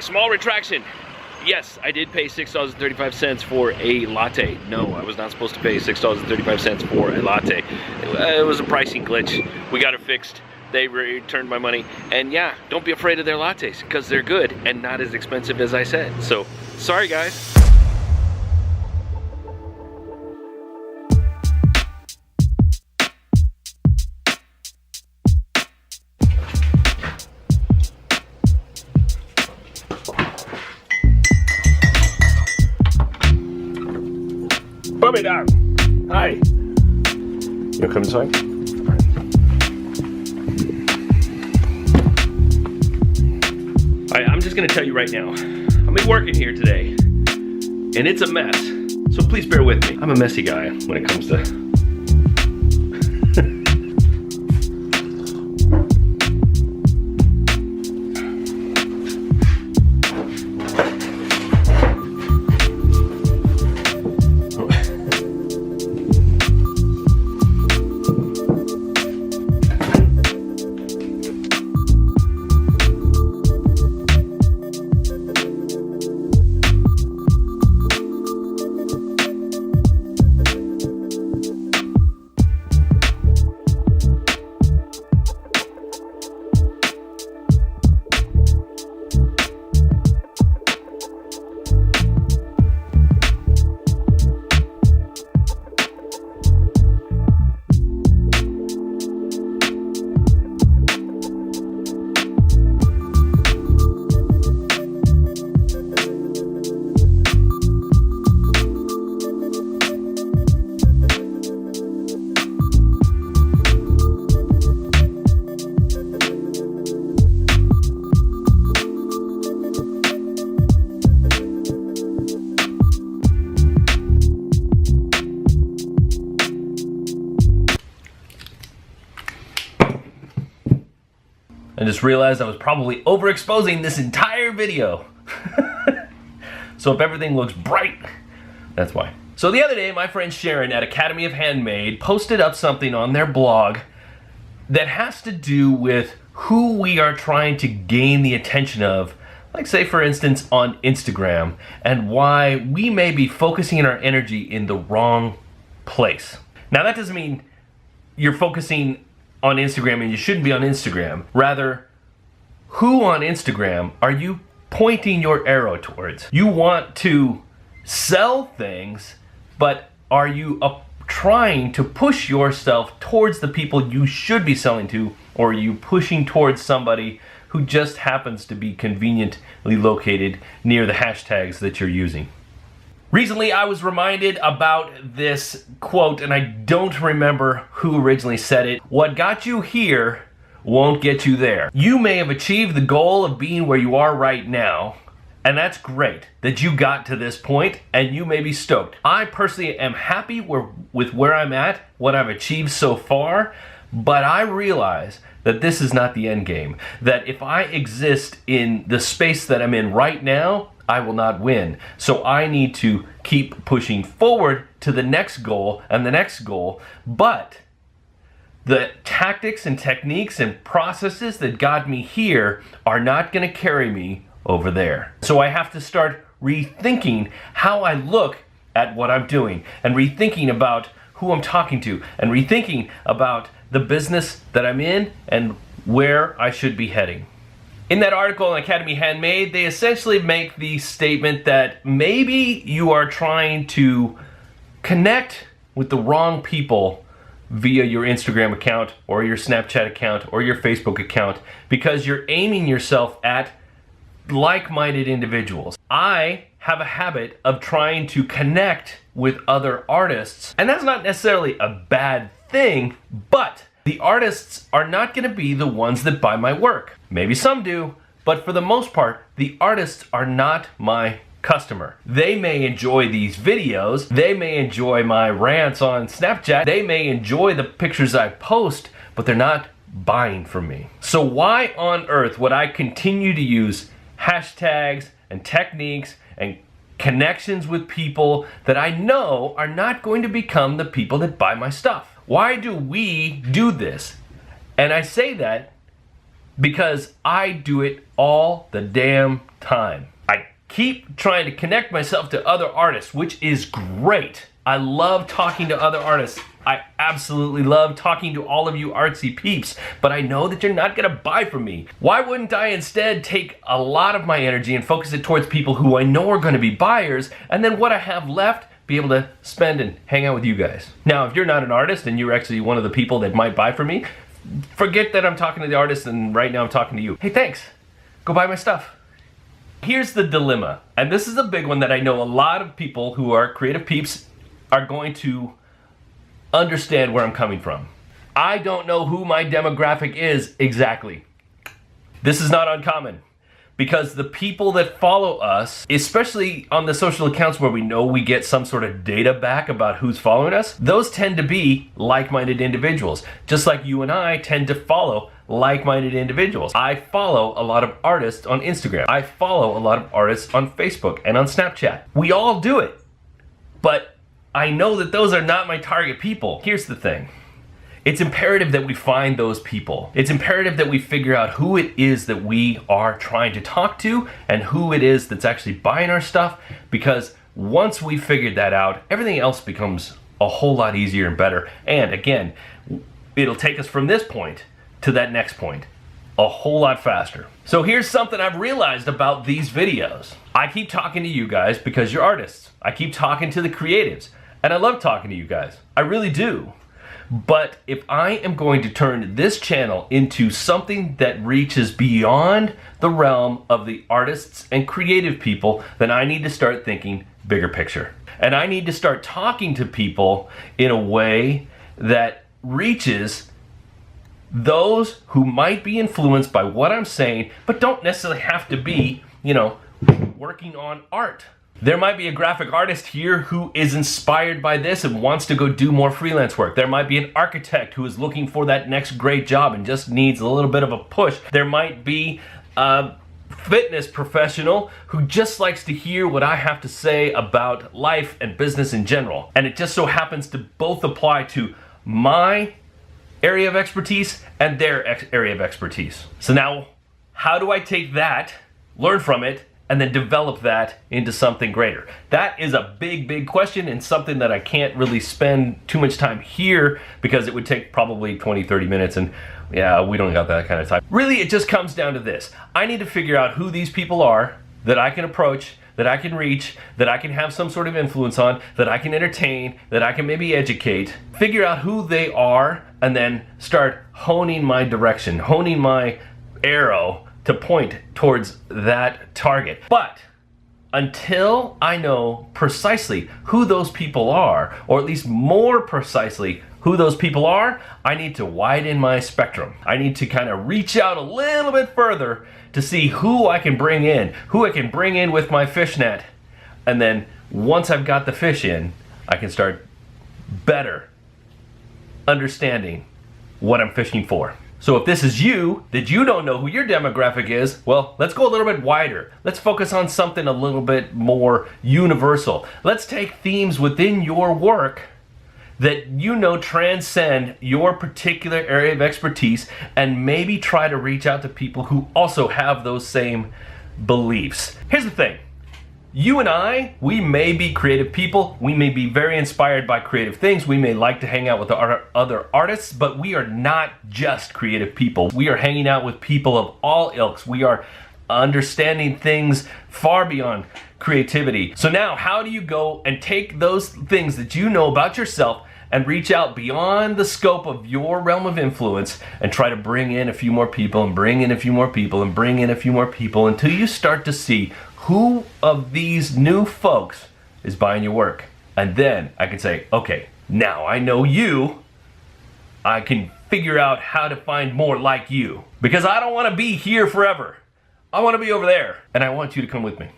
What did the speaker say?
Small retraction. Yes, I did pay $6.35 for a latte. No, I was not supposed to pay $6.35 for a latte. It was a pricing glitch. We got it fixed. They returned my money. And yeah, don't be afraid of their lattes because they're good and not as expensive as I said. So, sorry guys. Put me down. Hi. You wanna come inside? Alright, I'm just gonna tell you right now. I'm working here today, and it's a mess. So please bear with me. I'm a messy guy when it comes to I just realized I was probably overexposing this entire video. So if everything looks bright, that's why. So the other day, my friend Sharon at Academy of Handmade posted up something on their blog that has to do with who we are trying to gain the attention of, like say for instance on Instagram, and why we may be focusing our energy in the wrong place. Now that doesn't mean you're focusing on Instagram and you shouldn't be on Instagram. Rather, who on Instagram are you pointing your arrow towards? You want to sell things, but are you trying to push yourself towards the people you should be selling to, or are you pushing towards somebody who just happens to be conveniently located near the hashtags that you're using? Recently, I was reminded about this quote, and I don't remember who originally said it. What got you here won't get you there. You may have achieved the goal of being where you are right now, and that's great that you got to this point, and you may be stoked. I personally am happy with where I'm at, what I've achieved so far, but I realize that this is not the end game. That if I exist in the space that I'm in right now, I will not win. So I need to keep pushing forward to the next goal and the next goal. But the tactics and techniques and processes that got me here are not going to carry me over there. So I have to start rethinking how I look at what I'm doing, and rethinking about who I'm talking to, and rethinking about the business that I'm in and where I should be heading. In that article on Academy Handmade, they essentially make the statement that maybe you are trying to connect with the wrong people via your Instagram account or your Snapchat account or your Facebook account because you're aiming yourself at like-minded individuals. I have a habit of trying to connect with other artists, and that's not necessarily a bad thing, but the artists are not going to be the ones that buy my work. Maybe some do, but for the most part, the artists are not my customer. They may enjoy these videos, they may enjoy my rants on Snapchat, they may enjoy the pictures I post, but they're not buying from me. So why on earth would I continue to use hashtags and techniques and connections with people that I know are not going to become the people that buy my stuff? Why do we do this? And I say that because I do it all the damn time. I keep trying to connect myself to other artists, which is great. I love talking to other artists. I absolutely love talking to all of you artsy peeps, but I know that you're not gonna buy from me. Why wouldn't I instead take a lot of my energy and focus it towards people who I know are gonna be buyers, and then what I have left, be able to spend and hang out with you guys. Now, if you're not an artist and you're actually one of the people that might buy from me, forget that I'm talking to the artist and right now I'm talking to you. Hey, thanks. Go buy my stuff. Here's the dilemma, and this is a big one that I know a lot of people who are creative peeps are going to understand where I'm coming from. I don't know who my demographic is exactly. This is not uncommon because the people that follow us, especially on the social accounts where we know we get some sort of data back about who's following us, those tend to be like-minded individuals, just like you and I tend to follow like-minded individuals. I follow a lot of artists on Instagram. I follow a lot of artists on Facebook and on Snapchat. We all do it, but I know that those are not my target people. Here's the thing. It's imperative that we find those people. It's imperative that we figure out who it is that we are trying to talk to and who it is that's actually buying our stuff, because once we figured that out, everything else becomes a whole lot easier and better. And again, it'll take us from this point to that next point a whole lot faster. So here's something I've realized about these videos. I keep talking to you guys because you're artists. I keep talking to the creatives. And I love talking to you guys. I really do. But if I am going to turn this channel into something that reaches beyond the realm of the artists and creative people, then I need to start thinking bigger picture. And I need to start talking to people in a way that reaches those who might be influenced by what I'm saying, but don't necessarily have to be, working on art. There might be a graphic artist here who is inspired by this and wants to go do more freelance work. There might be an architect who is looking for that next great job and just needs a little bit of a push. There might be a fitness professional who just likes to hear what I have to say about life and business in general. And it just so happens to both apply to my area of expertise and their area of expertise. So now, how do I take that, learn from it, and then develop that into something greater? That is a big, big question and something that I can't really spend too much time here because it would take probably 20, 30 minutes and yeah, we don't got that kind of time. Really, it just comes down to this. I need to figure out who these people are that I can approach, that I can reach, that I can have some sort of influence on, that I can entertain, that I can maybe educate, figure out who they are, and then start honing my direction, honing my arrow to point towards that target. But until I know precisely who those people are, or at least more precisely who those people are, I need to widen my spectrum. I need to kind of reach out a little bit further to see who I can bring in, with my fishnet. And then once I've got the fish in, I can start better understanding what I'm fishing for. So if this is you, that you don't know who your demographic is, well, let's go a little bit wider. Let's focus on something a little bit more universal. Let's take themes within your work that transcend your particular area of expertise and maybe try to reach out to people who also have those same beliefs. Here's the thing. You and I, we may be creative people, we may be very inspired by creative things, we may like to hang out with other artists, but we are not just creative people. We are hanging out with people of all ilks. We are understanding things far beyond creativity. So now, how do you go and take those things that you know about yourself and reach out beyond the scope of your realm of influence and try to bring in a few more people and bring in a few more people and bring in a few more people until you start to see who of these new folks is buying your work? And then I can say, okay, now I know you, I can figure out how to find more like you. Because I don't want to be here forever. I want to be over there, and I want you to come with me.